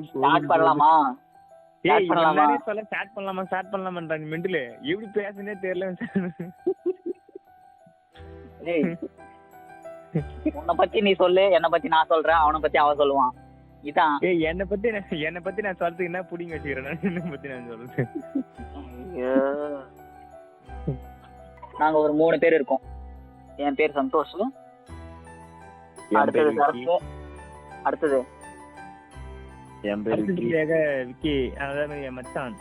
Start பண்ணலாமா? ஏய் முன்னாடியே சொல்ல ஸ்டார்ட் பண்ணலாமான்ற நீ மெண்டல் எப்படி பேசுனே தெரியல. ஏய் உன்னை பத்தி நீ சொல்லு, என்னை பத்தி நான் சொல்றேன், அவனை பத்தி அவன் சொல்லுவான். இதான். ஏய் என்னை பத்தி நான் சொல்றதுக்கு என்ன புடிங்க வச்சுக்கிறேன். என்னை பத்தி நான் சொல்றது. நாங்க ஒரு 3 பேர் இருக்கோம். என் பேர் சந்தோஷ். அடுத்தது சரத்து. அடுத்தது என் பேர் விக்கி. அதான் என் மச்சான்.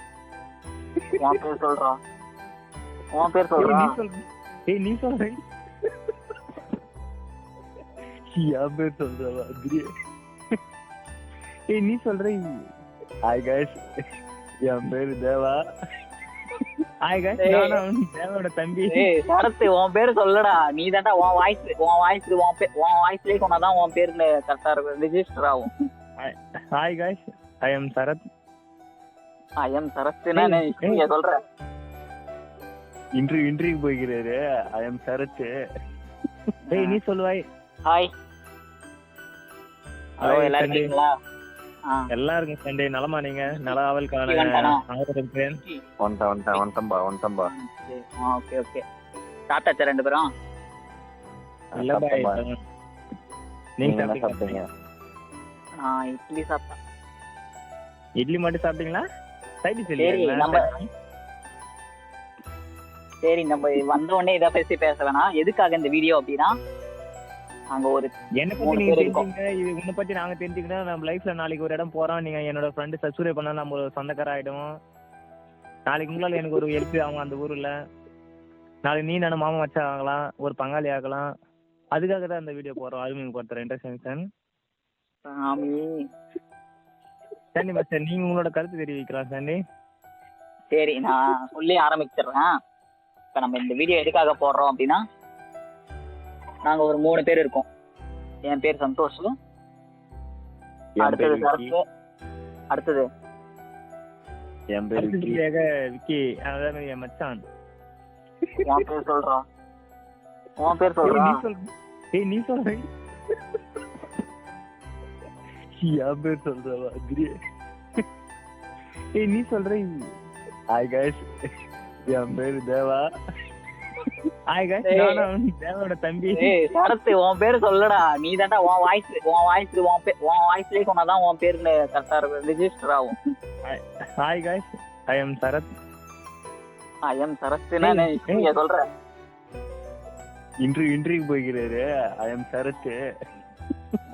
என் பேர் சொல்றா. உன் பேர் சொல்றா. ஏய் நீ சொல்ற. என் பேர் சொல்றா. ஏய் நீ சொல்ற. ஹாய் गाइस, என் பேர் தேவா. ஹாய் गाइस, நான் தேவாவோட தம்பி. ஏய் சரத்து உன் பேர் சொல்லடா. நீ தான்டா உன் வாய்ஸ்லயே சொன்னாதான் உன் பேர்ல கரெக்டா இருக்கும், ரெஜிஸ்டர் ஆகும். Hi guys, I am Sarath. சரத்னா நீ சொல்ற. இன்டர்வியூ போய்க்கிறாரு. I am Sarath. ஏய் நீ சொல்லுவாய். ஹாய். ஹலோ எல்லாரும் இருக்கீங்களா? எல்லாருக்கும் சண்டே நலமா? நீங்க நலாவல்கான ஆதரவுக்கிறேன். ஒன்டம்பா. Okay okay. சாப்பிட்டாச்சா 2 பேரும்? இல்ல பாய். நீங்க சாப்பிட்டீங்க? நான் இட்லி சாப்பிட்டேன். இட்லி மட்டும் சாப்பிட்டீங்களா? சைடு சரி நம்ம வந்த உடனே இதை பேச வேணாம். எதுக்காக இந்த வீடியோ அப்படின்னா, அங்க ஒரு என்ன பத்தி நீங்க தெரிஞ்சுங்க, இது உன்னை பத்தி நாங்க தெரிஞ்சுக்கிட்டோம். நம்ம லைஃப்ல நாளைக்கு ஒரு இடம் போறோம், நீங்க என்னோட ஃப்ரெண்டு சப்ஸ்கிரைப் பண்ணா நம்ம ஒரு சொந்தக்கார ஆயிடுவோம். நாளைக்கு உங்களால எனக்கு ஒரு ஹெல்ப் ஆகும் அந்த ஊர்ல. நாளைக்கு நீ நானும் மாமா மச்சா ஆகலாம், ஒரு பங்காளி ஆகலாம். அதுக்காக தான் இந்த வீடியோ போறோம். அருமைக்கு பொறுத்தர இன்ட்ரெஸ்டிங். சாண்டி மாஸ்டர் நீங்க உங்களோட கருத்து தெரிவிக்கலாம் சாண்டி. சரி நான் சொல்லி ஆரம்பிச்சிடுறேன். இப்ப நம்ம இந்த வீடியோ எதுக்காக போடுறோம் அப்படின்னா, நாங்க ஒரு 3 பேர் இருக்கோம். என் பேர் சந்தோஷ். அடுத்தது சரத்து. அடுத்தது என் பேர் விக்கி. அதான் என் மச்சான். என் பேர் சொல்றா. உன் பேர் சொல்றா. ஏய் நீ சொல்ற. என் பேர் சொல்றவா. ஏய் நீ சொல்ற. ஹாய் गाइस, என் பேர் தேவா. ஹாய் गाइस, நான் தேவாவோட தம்பி. ஏய் சரத்து உன் பேர் சொல்லடா. நீ தான்டா உன் வாய்ஸ்லயே சொன்னாதான் உன் பேர்ல கரெக்டா இருக்கும், ரெஜிஸ்டர் ஆகும். Hi guys, I am Sarath. சரத்னா நீ சொல்ற. இன்டர்வியூ போய்க்கிறாரு. I am Sarath.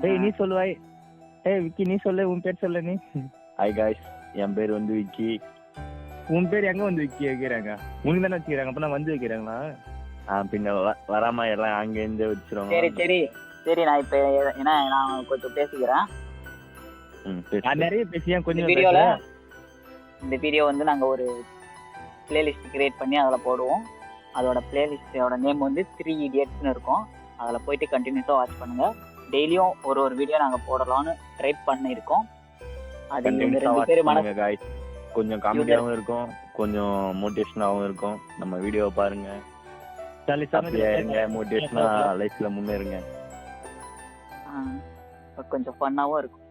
ஏய் நீ சொல்லுவாய். ஏய் விக்கி நீ சொல்லு, உன் பேர் சொல்லு நீ. ஹாய் गाइस, என் பேர் வந்து விக்கி. உன் பேர் எங்க வந்து விக்கி வைக்கிறாங்க? உனக்கு தானே வச்சுக்கிறாங்க, அப்ப வந்து வைக்கிறாங்களா? பின்ன வராம எல்லாம் அங்க இருந்து வச்சிருவாங்க. சரி நான் இப்ப என்ன நான் கொஞ்சம் பேசிக்கிறேன். நிறைய பேசியா கொஞ்சம். இந்த வீடியோ வந்து நாங்க ஒரு பிளேலிஸ்ட் கிரியேட் பண்ணி அதில் போடுவோம். அதோட பிளேலிஸ்டோட நேம் வந்து 3 Idiotsன்னு இருக்கும். அதில் போயிட்டு கண்டினியூஸாக வாட்ச் பண்ணுங்க. டெய்லியும் ஒரு வீடியோ நாங்கள் போடலாம்னு ட்ரை பண்ணியிருக்கோம். அது 2 பேர் மனசு கொஞ்சம் காமெடியாகவும் இருக்கும், கொஞ்சம் மோட்டிவேஷனாகவும் இருக்கும். நம்ம வீடியோவை பாருங்க, மோட்டிவேஷனா லைஃப்ல முன்னேறுங்க. கொஞ்சம் ஃபன்னாவும் இருக்கும்.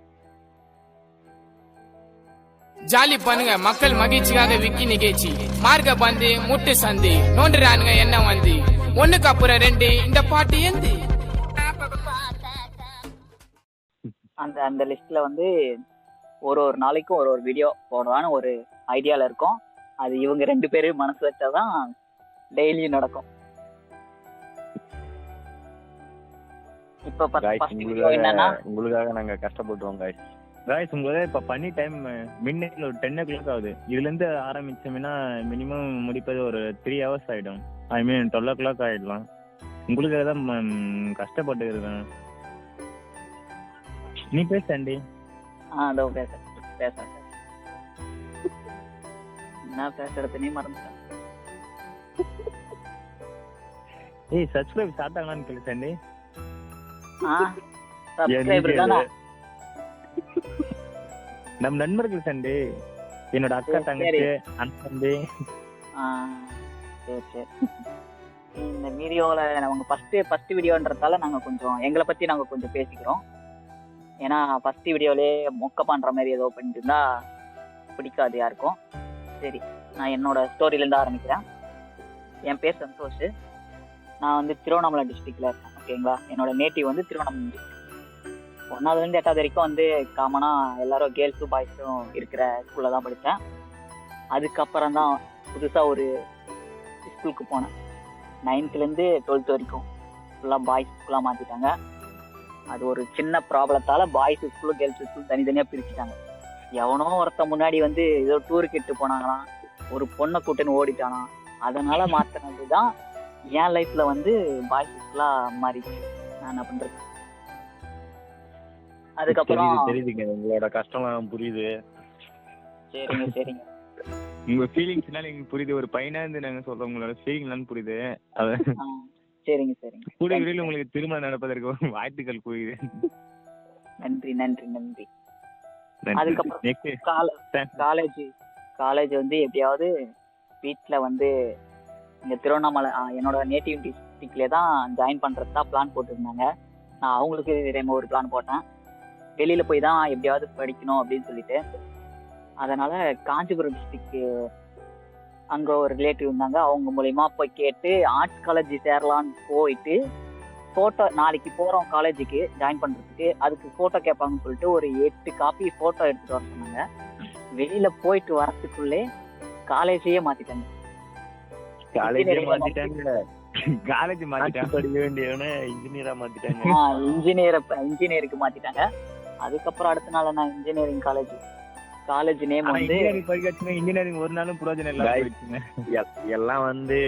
ஜாலி பண்ணுங்க மக்கள் மகிழ்ச்சியாக விக்கி நிகழ்ச்சி. மார்க்க பந்து முட்டு சந்தி நோண்டுறானுங்க என்ன வந்து 1க்கு அப்புறம் 2 இந்த பாட்டு ஏந்தி. அந்த லிஸ்ட்ல வந்து ஒரு நாளைக்கும் ஒரு வீடியோ போடலான்னு ஒரு ஐடியால இருக்கும். அது இவங்க 2 பேரும் மனசு வச்சாதான் டெய்லியும் நடக்கும். இப்ப என்னன்னா உங்களுக்காக நாங்க கஷ்டப்பட்டுவோம் गाइस. உங்களுக்கு இப்ப பண்ணி டைம் மிட்நைட்ல ஒரு 10 o'clock ஆகுது. இதுல இருந்து ஆரம்பிச்சோம்னா மினிமம் முடிப்பது ஒரு 3 hours ஆயிடும். ஐ மீன் 12 o'clock ஆயிடலாம். உங்களுக்காக தான் கஷ்டப்பட்டு இருக்கேன். நீ பேசாண்டி. அதோ பேச என்ன பேசுறதுனே மறந்துட்டேன். ஏய் சப்ஸ்கிரைப் சாப்பிட்டாங்களான்னு கேளு சண்டி. சப்ஸ்கிரைபர் தானா? நம்ம நண்பர்கள் சண்டி, என்னோட அக்கா தங்கச்சி அண்ணன். சரி இந்த வீடியோல அவங்க ஃபர்ஸ்ட் வீடியோன்றதால நாங்க கொஞ்சம் எங்களை பத்தி நாங்க கொஞ்சம் பேசிக்கிறோம். ஏன்னா ஃபர்ஸ்ட் வீடியோலே மொக்க பண்ணுற மாதிரி ஏதோ பண்ணிட்டு இருந்தா பிடிக்காது யாருக்கும். சரி, நான் என்னோட ஸ்டோரியிலேருந்து ஆரம்பிக்கிறேன். என் பேர் சந்தோஷ். நான் வந்து திருவண்ணாமலை டிஸ்ட்ரிக்டில் இருக்கேன். ஓகேங்களா, என்னோட நேட்டிவ் வந்து திருவண்ணாமலை டிஸ்ட்ரிக்ட். 1ஆவதுலேருந்து 8ஆவது வரைக்கும் வந்து காமனாக எல்லாரும் கேர்ள்ஸும் பாய்ஸும் இருக்கிற ஸ்கூலில் தான் படித்தேன். அதுக்கப்புறம் தான் புதுசாக ஒரு ஸ்கூலுக்கு போனேன். 9th-லேருந்து 12th வரைக்கும் ஃபுல்லாக பாய்ஸ் ஸ்கூலாக மாற்றிட்டாங்க. அது ஒரு சின்ன ப்ராப்ளத்தால் பாய்ஸ் ஸ்கூலும் கேர்ள்ஸ் ஸ்கூல் தனித்தனியாக பிரிச்சுட்டாங்க. எவனோ ஒருத்த முன்னாடி வந்து ஏதோ டூருக்கு இட்டு போனாங்களாம், ஒரு பொண்ணை கூட்டுன்னு ஓடிட்டானாம். அதனால மாற்றினது தான் என் லைஃப்பில் வந்து பாய்ஸ் ஸ்கூலாக மாறிடுச்சு. நான் என்ன பண்ணுறது. அதுக்கப்புறம் தெரியுதுங்க, உங்களோட கஷ்டம்லாம் புரியுது. சரிங்க சரிங்க. உங்க ஃபீலிங்ஸ்னால எனக்கு புரியுது. ஒரு பையனா இருந்து நாங்க சொல்றோம், உங்களோட ஃபீலிங்லாம் புரியுது. அது சரிங்க சரிங்க. கூடிய விரைவில் உங்களுக்கு திருமணம் நடப்பதற்கு வாழ்த்துக்கள் புரியுது. நன்றி நன்றி நன்றி. நன்றி. அதுக்கப்புறம் Next. காலேஜ் வந்து எப்படியாவது வீட்டில் வந்து இங்கே திருவண்ணாமலை என்னோட நேட்டிவ் டிஸ்ட்ரிக்ட்லேயே தான் ஜாயின் பண்ணுறது தான் பிளான் போட்டிருந்தாங்க. நான் அவங்களுக்கு ஒரு பிளான் போட்டேன். வெளியில் போய் தான் எப்படியாவது படிக்கணும் அப்படின்னு சொல்லிட்டு. அதனால் காஞ்சிபுரம் டிஸ்ட்ரிக்ட் அங்கே ஒரு ரிலேட்டிவ் இருந்தாங்க. அவங்க மூலயமா போய் கேட்டு ஆர்ட்ஸ் காலேஜ் சேரலான்னு போயிட்டு ஃபோட்டோ, நாளைக்கு போகிறோம் காலேஜுக்கு ஜாயின் பண்ணுறதுக்கு, அதுக்கு ஃபோட்டோ கேட்பாங்கன்னு சொல்லிட்டு ஒரு 8 காப்பி ஃபோட்டோ எடுத்துகிட்டு வர சொன்னாங்க. வெளியில் போயிட்டு வரத்துக்குள்ளே காலேஜையே மாற்றிட்டாங்க. காலேஜ் மாத்திட்டாங்க. படிக்க வேண்டியவன இன்ஜினியரா மாத்திட்டாங்க. இன்ஜினியருக்கு மாத்திட்டாங்க. அதுக்கப்புறம் அடுத்த நாள் நான் இன்ஜினியரிங் காலேஜ் நேம் வந்து இன்ஜினியரிங் ஒரு நாளும் பிரயோஜனம் இல்ல. எல்லாம் வந்து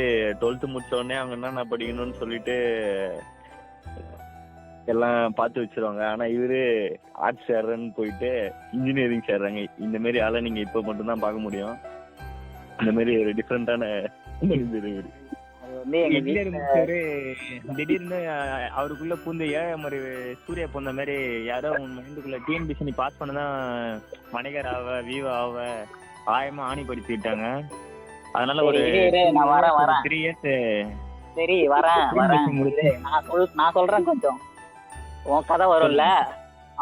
12th முடிச்ச உடனே அவங்க என்ன படிக்கணும்னு சொல்லிட்டு எல்லாம் பார்த்து வச்சிருவாங்க. ஆனா இவரு ஆர்ட்ஸ் சேர்றன்னு போயிட்டு இன்ஜினியரிங் சேர்றாங்க. இந்த மாதிரி ஆளை நீங்க இப்ப மட்டும் தான் பார்க்க முடியும். இந்த மாதிரி ஒரு டிஃப்ரெண்டான திடீர்னு அவருக்குள்ள பூந்த மாதிரி சூர்யா போன மாதிரி யாரோ மைண்டுக்குள்ள டிஎன்பிசி பாஸ் பண்ணதான் வணிகர் ஆவ வீவா ஆவ ஆயமா ஆணிப்படுத்திட்டாங்க. அதனால ஒரு 3 years சரி வரேன். நான் சொல்றேன், கொஞ்சம் உன் கதை வரும்ல,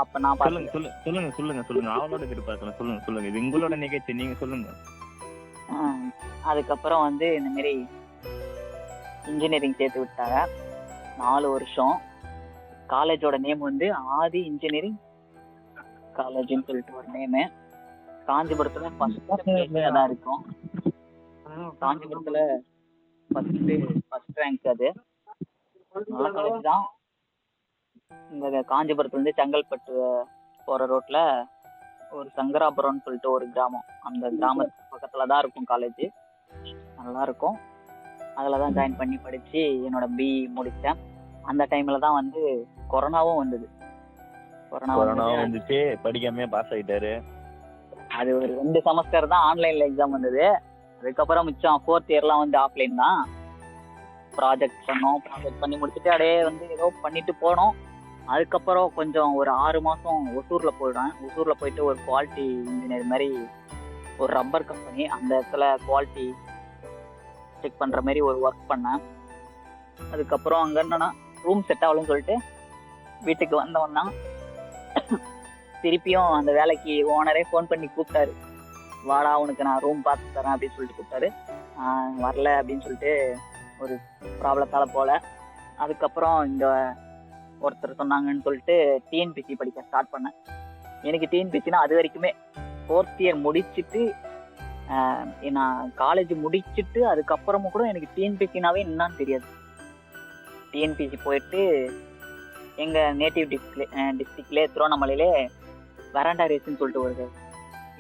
அப்ப நான் சொல்லுங்க அவளோட எதிர்பார்க்கலாம். சொல்லுங்க இது உங்களோட நிகழ்ச்சி, நீங்க சொல்லுங்க. அதுக்கப்புறம் வந்து இந்த மாதிரி இன்ஜினியரிங் சேர்த்து விட்டாங்க. 4 வருஷம். காலேஜோட நேம் வந்து ஆதி இன்ஜினியரிங் காலேஜ்னு சொல்லிட்டு ஒரு நேமு. காஞ்சிபுரத்துல தான் இருக்கும். காஞ்சிபுரத்துல ஃபர்ஸ்ட் ரேங்க். அது நல்ல காலேஜ் தான். இந்த காஞ்சிபுரத்துல இருந்து செங்கல்பட்டு போற ரோட்ல ஒரு சங்கராபுரம்னு சொல்லிட்டு ஒரு கிராமம், அந்த கிராமத்துக்கு பக்கத்துல தான் இருக்கும் காலேஜ். நல்லா இருக்கும். அதில் தான் ஜாயின் பண்ணி படித்து என்னோட பிஇ முடித்தேன். அந்த டைமில் தான் வந்து கொரோனாவும் வந்தது. கொரோனா வந்துச்சு, படிக்காமே பாஸ் ஆகிட்டாரு. அது ஒரு 2 செமஸ்டர் தான் ஆன்லைனில் எக்ஸாம் வந்தது. அதுக்கப்புறம் மிச்சம் 4th இயர்லாம் வந்து ஆஃப்லைன் தான். ப்ராஜெக்ட் பண்ணி முடிச்சுட்டு அப்படியே வந்து ஏதோ பண்ணிட்டு போனோம். அதுக்கப்புறம் கொஞ்சம் ஒரு 6 மாதம் ஒசூரில் போயிட்டு ஒரு குவாலிட்டி இன்ஜினியர் மாதிரி ஒரு ரப்பர் கம்பெனி, அந்த இடத்துல குவாலிட்டி செக் பண்ணுற மாதிரி ஒரு ஒர்க் பண்ணேன். அதுக்கப்புறம் அங்கே என்னன்னா ரூம் செட் ஆகலன்னு சொல்லிட்டு வீட்டுக்கு வந்தவன் தான் திருப்பியும் அந்த வேலைக்கு ஓனரே ஃபோன் பண்ணி கூப்பிட்டாரு. வாடா, உனக்கு நான் ரூம் பார்த்து தரேன் அப்படின்னு சொல்லிட்டு கூப்பிட்டாரு. வரல அப்படின்னு சொல்லிட்டு ஒரு ப்ராப்ளத்தால் போல. அதுக்கப்புறம் இந்த ஒருத்தர் சொன்னாங்கன்னு சொல்லிட்டு டிஎன்பிசி படிக்க ஸ்டார்ட் பண்ணேன். எனக்கு டிஎன்பிசினா அது வரைக்குமே 4th இயர் முடிச்சுட்டு நான் காலேஜ் முடிச்சுட்டு அதுக்கப்புறமும் கூட எனக்கு டிஎன்பிசினாவே என்னன்னு தெரியாது. டிஎன்பிசி போயிட்டு எங்கள் நேட்டிவ் டிஸ்ட்ரிக்ட்லேயே திருவண்ணாமலையிலே வெராண்டா ரேஸ்ன்னு சொல்லிட்டு ஒரு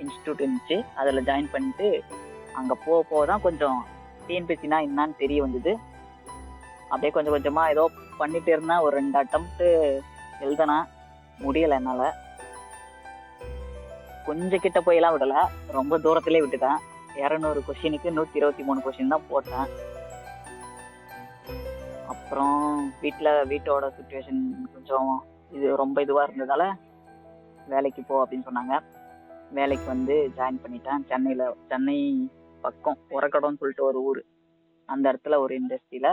இன்ஸ்டியூட் இருந்துச்சு. அதில் ஜாயின் பண்ணிட்டு அங்கே போக தான் கொஞ்சம் டிஎன்பிசினா என்னான்னு தெரிய வந்தது. அப்படியே கொஞ்சம் கொஞ்சமாக ஏதோ பண்ணிட்டு இருந்தேன். ஒரு 2 attempt எழுதுனா முடியலை என்னால். கொஞ்சம் கிட்ட போயெல்லாம் விடலை, ரொம்ப தூரத்துலேயே விட்டுட்டேன். 200 கொஷினுக்கு 123 கொஷின் தான் போட்டேன். அப்புறம் வீட்டோட சுச்சுவேஷன் கொஞ்சம் ரொம்ப இதுவாக இருந்ததால வேலைக்கு போ அப்படின்னு சொன்னாங்க. வேலைக்கு வந்து ஜாயின் பண்ணிட்டேன். சென்னை பக்கம் உரக்கடம்னு சொல்லிட்டு ஒரு ஊர், அந்த இடத்துல ஒரு இண்டஸ்ட்ரியில்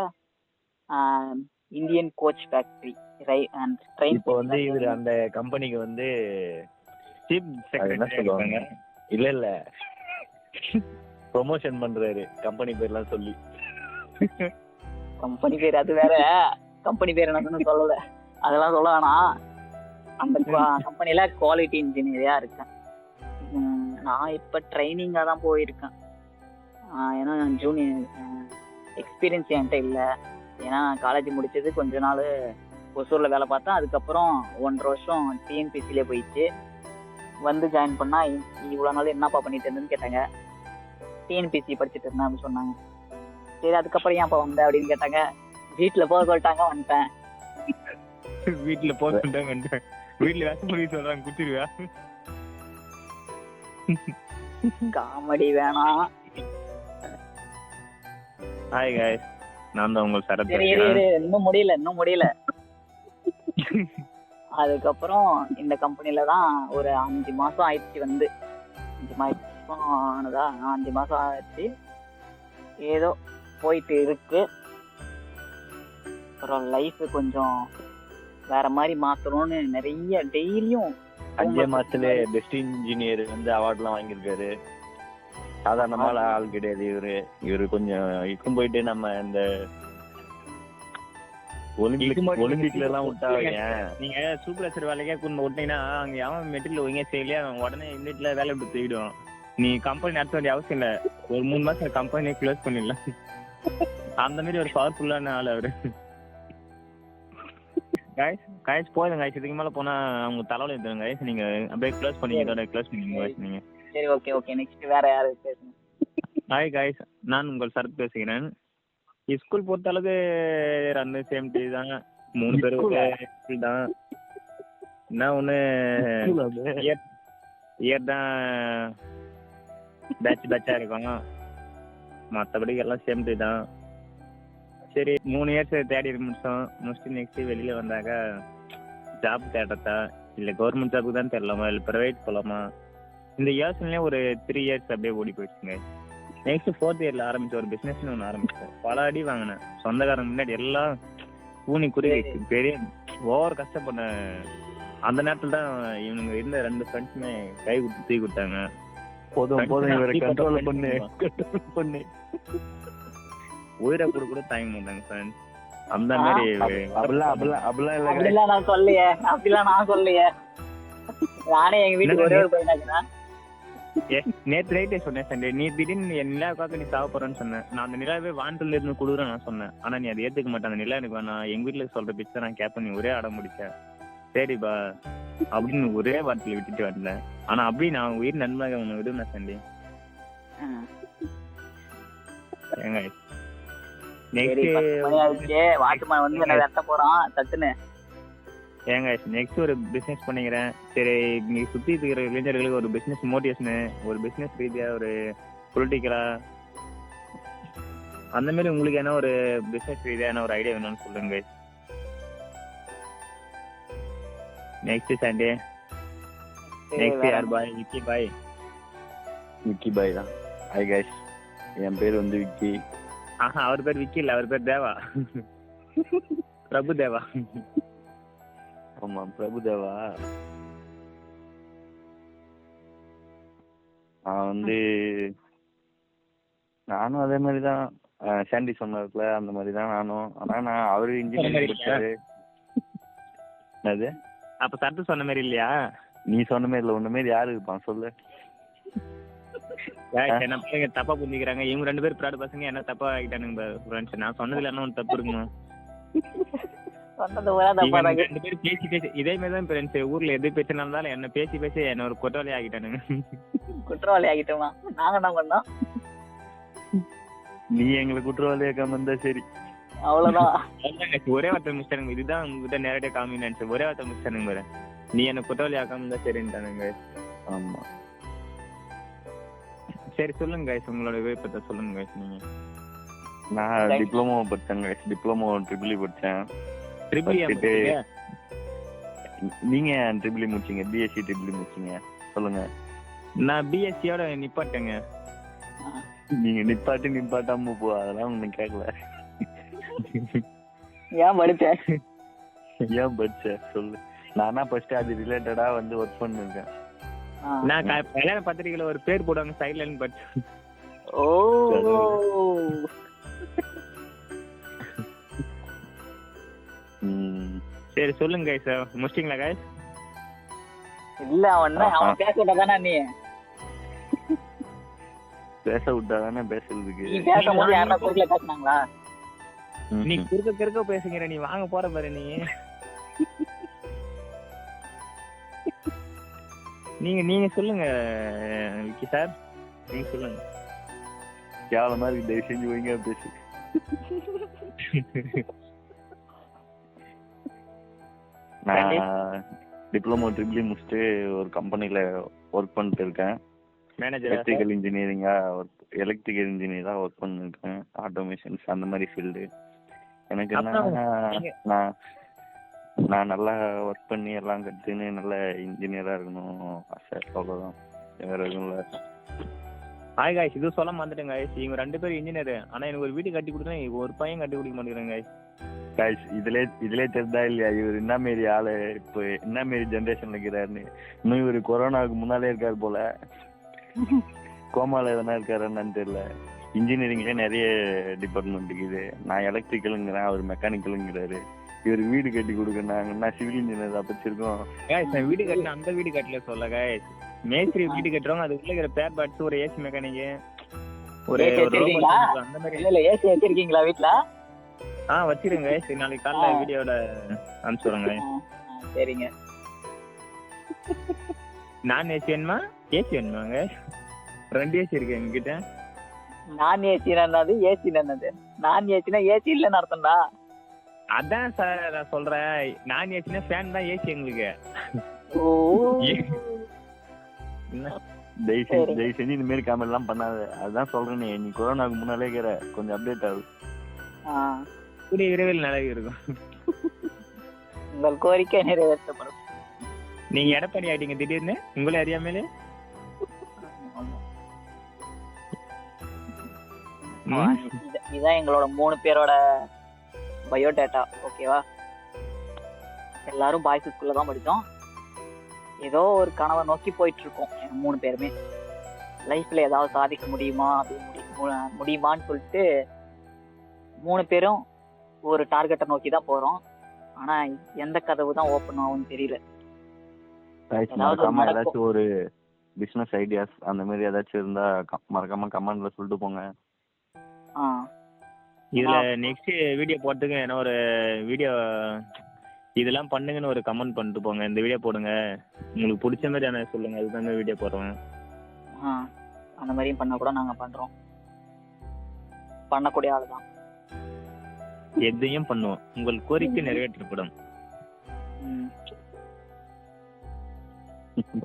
இந்தியன் கோச் ஃபேக்ட்ரி ட்ரெயின் இப்போ வந்து இவர் அந்த கம்பெனிக்கு வந்து சீஃப் என்ன செக்ரட்டரி சொல்லுவாங்க? இல்ல ப்ரொமோஷன் பண்றாரு கம்பெனி பேர்லாம் சொல்லி. கம்பெனி பேர் அது வேற, கம்பெனி பேர் எனக்கு சொல்லல, அதெல்லாம் சொல்ல வேணாம். அந்த கம்பெனில குவாலிட்டி இன்ஜினியரா இருக்கேன். நான் இப்ப ட்ரைனிங்கா தான் போயிருக்கேன். ஏன்னா ஜூனியர் எக்ஸ்பீரியன்ஸ் என்கிட்ட இல்லை. ஏன்னா காலேஜ் முடிச்சது கொஞ்ச நாள் ஒசூர்ல வேலை பார்த்தேன். அதுக்கப்புறம் 1.5 வருஷம் டிஎன்பிசிலே போயிடுச்சு. வந்து ஜாயின் பண்ணா இவ்வளோ நாள் என்னப்பா பண்ணிட்டு இருந்தேன்னு கேட்டாங்க. டிஎன்பிசி படிச்சுட்டு இருந்தேன் அப்படின்னு சொன்னாங்க. சரி அதுக்கப்புறம் ஏன்ப்பா வந்த அப்படின்னு கேட்டாங்க. வீட்டில் போக சொல்லிட்டாங்க, வந்துட்டேன். வீட்டுல போக வந்துட்டேன். வீட்டுல வேலை பண்ணி சொல்றாங்க, குத்திருவா. காமெடி வேணாம். ஹாய் காய்ஸ், நான் தான் உங்கள் சரத். சரி இன்னும் முடியல. அதுக்கப்புறம் இந்த கம்பெனில தான் ஒரு 5 மாசம் ஆயிடுச்சு. வந்து 5 மாசம் ஆனதா, 5 மாசம் ஆயிடுச்சு. ஏதோ போயிட்டு இருக்கு. அப்புறம் லைஃப் கொஞ்சம் வேற மாதிரி மாத்தணும்னு நிறைய டெய்லியும் 5 மாசத்துல பெஸ்ட் இன்ஜினியர் வந்து அவார்ட்லாம் வாங்கியிருக்காரு. சாதாரணமான ஆள் கிடையாது இவரு கொஞ்சம் இக்கும் போயிட்டு நம்ம இந்த ஒலிம்பிக்ல எல்லாம் விட்டாங்க. நீங்க சூப்பர்வைசர் வேலைக்கே கொண்டு விட்டீங்கன்னா அங்க எவன் மெட்டீரியல் ஒழுங்கா செய்யலையா அவன் உடனே இமீடியட்ல வேலை விட்டு போயிடும். நீ கம்பெனி நடத்த வேண்டிய அவசியம் இல்லை. ஒரு 3 மாசம் கம்பெனியை க்ளோஸ் பண்ணிடலாம். அந்த மாதிரி ஒரு பவர்ஃபுல்லான ஆள் அவரு. காய்ஸ் போதும் காய்ஸ், இதுக்கு மேல போனா அவங்க தலைவலி எடுத்துருங்க காய்ஸ். நீங்க அப்படியே க்ளோஸ் பண்ணிங்க, க்ளோஸ் பண்ணிங்க காய்ஸ் நீங்க. சரி ஓகே நெக்ஸ்ட் வேற யாரு பேசுங்க. ஹாய் காய்ஸ், நான் உங்கள் சரத் பேசுகிறேன். ஸ்கூல் பொறுத்த அளவு 2 சேம் டே தான், 3 பேர் ஸ்கூல் தான். என்ன ஒன்று இயர் தான் பேட்சாக இருக்கும். மற்றபடி எல்லாம் சேம் டே தான். சரி 3 இயர்ஸ் தேடி முடிச்சுட்டு நெக்ஸ்ட் வெளியில் வந்தாக்க ஜாப் தேடத்தா இல்லை கவர்மெண்ட் ஜாபுக்கு தான் தேடலாமா இல்லை ப்ரைவேட் போகலாமா, இந்த இயர்ஸ்லேயே ஒரு 3 இயர்ஸ் அப்படியே ஓடி போயிடுச்சுங்க. நெக்ஸ்ட் 4th இயர்ல ஆரம்பிச்ச ஒரு பிஸ்னஸ்ன்னு ஒன்று ஆரம்பிச்சேன். பல அடி வாங்கினேன். சொந்தக்காரங்க முன்னாடி எல்லாம் கூனி குறி பெரிய ஓவர் கஷ்டப்பட்ட அந்த நேரத்தில் தான் இவனுங்க இருந்த 2 ஃப்ரெண்ட்ஸுமே கை கொடுத்து தூக்கி கொடுத்தாங்க. போதும் இவரை கண்ட்ரோல் பண்ணு. உயிரை கூட தாங்க மாட்டாங்க ஃப்ரெண்ட்ஸ். அந்த மாதிரி அப்படிலாம் நான் சொல்லையே. நானே எங்க வீட்டுக்கு ஒரே ஒரு பையனாக்குனா. நேற்று ரைட்டே சொன்னேன் சண்டே, நீ திடீர்னு என் நிலாவுக்காக நீ சாவ போறேன்னு சொன்னேன். நான் அந்த நிலாவே வானத்துல இருந்து கொடுக்குறேன் நான் சொன்னேன். ஆனா நீ அதை ஏத்துக்க மாட்டேன். அந்த நிலா எனக்கு வேணாம், எங்க வீட்டுல சொல்ற பிச்சை நான் கேட்பேன். நீ ஒரே அடம் முடிச்சேன். சரிப்பா அப்படின்னு ஒரே வார்த்தையில விட்டுட்டு வரல. ஆனா அப்படி நான் உயிர் நண்பனாக உன்னை விடுவேன் சண்டே. ஏங்க நெக்ஸ்ட் ஒரு பிசினஸ் பண்ணிக்கிறேன். சரி இங்க சுத்தி இருக்கிற இளைஞர்களுக்கு ஒரு பிசினஸ் மோட்டிவேஷனு, ஒரு பிசினஸ் ரீதியா, ஒரு பொலிட்டிக்கலா அந்த மாதிரி உங்களுக்கு என்ன ஒரு பிசினஸ் ரீதியான ஒரு ஐடியா வேணும்னு சொல்லுங்க. நெக்ஸ்ட் சண்டே நெக்ஸ்ட் யார் பாய்? விக்கி பாய் தான். ஹாய் கைஸ், என் பேர் வந்து விக்கி. அவர் பேர் விக்கி இல்ல, அவர் பேர் தேவா. பிரபு தேவா. ஆமா பிரபு தேவா. நான் வந்து நானும் அதே மாதிரி தான் சாண்டி சொன்னதுல அந்த மாதிரி தான் நானும். ஆனா நான் அவரு இன்ஜினியரிங் படிச்சாரு. என்னது? அப்ப சரத்து சொன்ன மாதிரி இல்லையா? நீ சொன்ன மாதிரி இல்ல, ஒண்ணு மாதிரி யாரு இருப்பான் சொல்லு. என்ன பசங்க தப்பா புரிஞ்சுக்கிறாங்க. இவங்க 2 பேரும் பிராடு பசங்க என்ன தப்பா ஆகிட்டானுங்க ஃப்ரெண்ட்ஸ். நான் சொன்னதுல என்ன ஒன்று தப்பு இருக்குமா? 2 பேரும் பேசி இதே மாதிரி தான் ஃப்ரெண்ட்ஸ். ஊர்ல எது பிரச்சனை இருந்தாலும் என்ன பேசி என்ன ஒரு குற்றவாளி ஆகிட்டானுங்க. குற்றவாளி ஆகிட்டோமா? நாங்க என்ன பண்ணோம்? நீ எங்களை குற்றவாளி ஆக்காம இருந்தா சரி, அவ்வளவுதான். ஒரே வார்த்தை மிஸ்டருங்க. இதுதான் உங்ககிட்ட நேரடியா காமினன்ஸ். ஒரே வார்த்தை மிஸ்டருங்க பாரு, நீ என்ன குற்றவாளி ஆக்காம இருந்தா சரின்ட்டானுங்க. ஆமா சரி சொல்லுங்க கைஸ், உங்களோட விருப்பத்தை சொல்லுங்க கைஸ். நீங்க? நான் டிப்ளமோ படிச்சேன் கைஸ். டிப்ளமோ ட்ரிபிள் படிச்சேன். நீங்க ட்ரிபிள் முடிச்சீங்க? பிஎஸ்சி ட்ரிபிள் முடிச்சீங்க சொல்லுங்க. நான் பிஎஸ்சியோட நிப்பாட்டேங்க. நீங்க நிப்பாட்டாம போ, அதெல்லாம் ஒண்ணு கேட்கல. ஏன் படிச்சேன்? ஏன் படிச்ச சொல்லு. நானா ஃபர்ஸ்ட் அது ரிலேட்டடா வந்து ஒர்க் பண்ணிருக்கேன். நான் கல்யாண பத்திரிகையில ஒரு பேர் போடுவாங்க சைட்லன்னு படிச்சேன். ஓ சரி சொல்லுங்க கைஸ், முடிச்சிங்களா கைஸ்? இல்ல அவன் பேச விட்டாதானே நீ பேச விட்டாதானே பேசுறதுக்கு. நீ பேசும்போது யாரா குறுக்கல பேசுனாங்களா? நீ குறுக்க பேசுங்கிற, நீ வாங்க போற பாரு. நீங்க சொல்லுங்க விக்கி சார், நீங்க சொல்லுங்க. கேவலமா இருக்கு, தயவு செஞ்சு ஒழுங்கா பேசு. நான் டிப்ளமோ ட்ரிபிள் முடிச்சுட்டு ஒரு கம்பெனில ஒர்க் பண்ணிட்டு இருக்கேன். மேனேஜர் எலக்ட்ரிக்கல் இன்ஜினியரா ஒர்க் பண்ணிருக்கேன். ஆட்டோமேஷன்ஸ் அந்த மாதிரி ஃபீல்டு. எனக்கு என்ன, நான் நல்லா ஒர்க் பண்ணி எல்லாம் கற்றுன்னு நல்ல இன்ஜினியரா இருக்கணும் ஆசை, அவ்வளோதான். வேற எதுவும் இல்லை. ஹாய் காய்ஸ், இது சொல்ல மாட்டேங்க காய்ஸ், இவங்க 2 பேரும் இன்ஜினியர். ஆனா எனக்கு ஒரு வீடு கட்டி கொடுத்தேன், ஒரு பையன் கட்டி கொடுக்க மாட்டேங்கிறேன் காய்ஸ். இதுல தெரிதா இல்லையா இவர் என்ன மாரி ஆளு, இப்போ என்ன மாரி ஜென்ரேஷன்ல இருக்கிறாருன்னு. இன்னும் இவரு கொரோனாவுக்கு முன்னாலே இருக்காரு போல, கோமால எதனா இருக்காருன்னு தெரியல. இன்ஜினியரிங்ல நிறைய டிபார்ட்மெண்ட் இருக்குது. நான் எலக்ட்ரிக்கலுங்கிறேன், அவர் மெக்கானிக்கலுங்கிறாரு. இவர் வீடு கட்டி கொடுக்கறாங்கன்னா சிவில் இன்ஜினியர் படிச்சிருக்கோம். நான் வீடு கட்டின அந்த வீடு கட்டல சொல்ல காய்ஸ், மேஸ்திரி வீடு கட்டுறவங்க அது உள்ள இருக்கிற பேர் பார்ட்ஸ், ஒரு ஏசி மெக்கானிக், ஒரு அந்த மாதிரி. இல்ல ஏசி வச்சிருக்கீங்களா வீட்ல? வச்சிருங்க சரி, நாளைக்கு காலைல வீடியோட அனுப்பிச்சுடுங்க. சரிங்க. நான் ஏசி வேணுமா ஏசி வேணுமாங்க? 2 ஏசி இருக்கு எங்ககிட்ட. நான் ஏசி என்னது, ஏசி என்னது? நான் ஏசினா ஏசி இல்லன்னு அர்த்தம்டா. அதான் சார் நான் சொல்றேன், நான் ஏசினா ஃபேன் தான் ஏசி எங்களுக்கு. தயவு செஞ்சு இந்த மாதிரி காமெடி எல்லாம் பண்ணாத. அதுதான் சொல்றேன், நீ கொரோனாவுக்கு முன்னாலே இருக்கிற, கொஞ்சம் அப்டேட் ஆகுது. கூடிய விரைவில் நிலவி இருக்கும். உங்கள் கோரிக்கை நிறைவேற்றப்படும். நீங்க எடப்பாடி ஆயிட்டீங்க திடீர்னு, உங்களே அறியாமலே. இதான் எங்களோட 3 பேரோட பயோடேட்டா. ஓகேவா? எல்லாரும் பாய்ஸ் ஸ்கூல்ல தான் படித்தோம். ஏதோ ஒரு கனவை நோக்கி போயிட்டு இருக்கோம் 3 பேருமே. லைஃப்ல ஏதாவது சாதிக்க முடியுமா அப்படின்னு முடியுமான்னு சொல்லிட்டு 3 பேரும் ஒரு டார்கெட்டை நோக்கி தான் போறோம். ஆனா எந்த கதவு தான் ஓப்பன் ஆகும்னு தெரியல. ஏதாச்சும் ஒரு பிசினஸ் ஐடியாஸ் அந்த மாதிரி ஏதாச்சும் இருந்தா மறக்காம கமெண்ட்ல சொல்லிட்டு போங்க. இதுல நெக்ஸ்ட் வீடியோ போறதுக்கு என்ன ஒரு வீடியோ இதெல்லாம் பண்ணுங்கன்னு ஒரு கமெண்ட் பண்ணிட்டு போங்க. இந்த வீடியோ போடுங்க, உங்களுக்கு பிடிச்ச மாதிரி என்ன சொல்லுங்க, அதுதான் வீடியோ போடுறேன். அந்த மாதிரியும் பண்ண கூட நாங்க பண்றோம், பண்ணக்கூடிய ஆள் தான். எதையும் பண்ணுவோம், உங்கள் கோரிக்கை நிறைவேற்றப்படும்.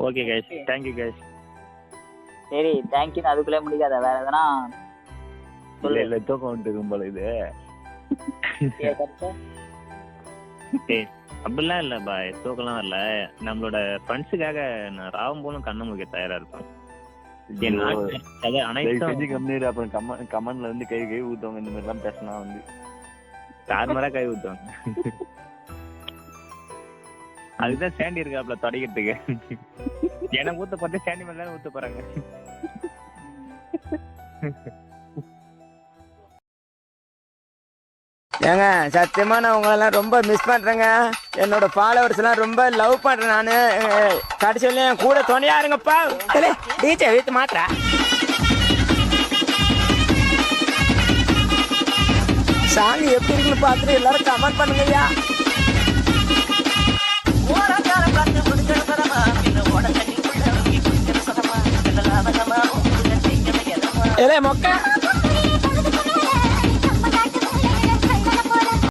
Okay guys, thank you guys. சரி தேங்க்யூ. அதுக்குள்ளே முடிக்காத, வேற எதனா சொல்ல. இல்ல தூக்கம் வந்துட்டு போல இது. அப்படிலாம் இல்ல பாய், தூக்கலாம் இல்ல. நம்மளோட ஃப்ரெண்ட்ஸுக்காக நான் ராவும் போலும் கண்ண முக தயாரா இருப்பேன். அப்புறம் கமெண்ட்ல வந்து கை ஊத்துவாங்க, இந்த மாதிரி எல்லாம் பேசினா வந்து தார்மரா கை ஊத்துவாங்க. அதுதான் சாண்டி இருக்காப்ல தொடக்கிறதுக்கு. எனக்கு ஊத்த பார்த்து சாண்டி மேல தான் ஊத்த போறாங்க. ஏங்க சத்தியமா நான் உங்களெல்லாம் ரொம்ப மிஸ் பண்றேங்க. என்னோட ஃபாலோவர்ஸ் எல்லாம் ரொம்ப லவ் பண்றேன் நானு. கடைசியில என் கூட துணையா இருங்கப்பா. டீச்சர் வீட்டு மாத்திர சாங் எப்படி இருக்குன்னு பார்த்துட்டு எல்லாரும் கமெண்ட் பண்ணுங்கய்யா. மொக்க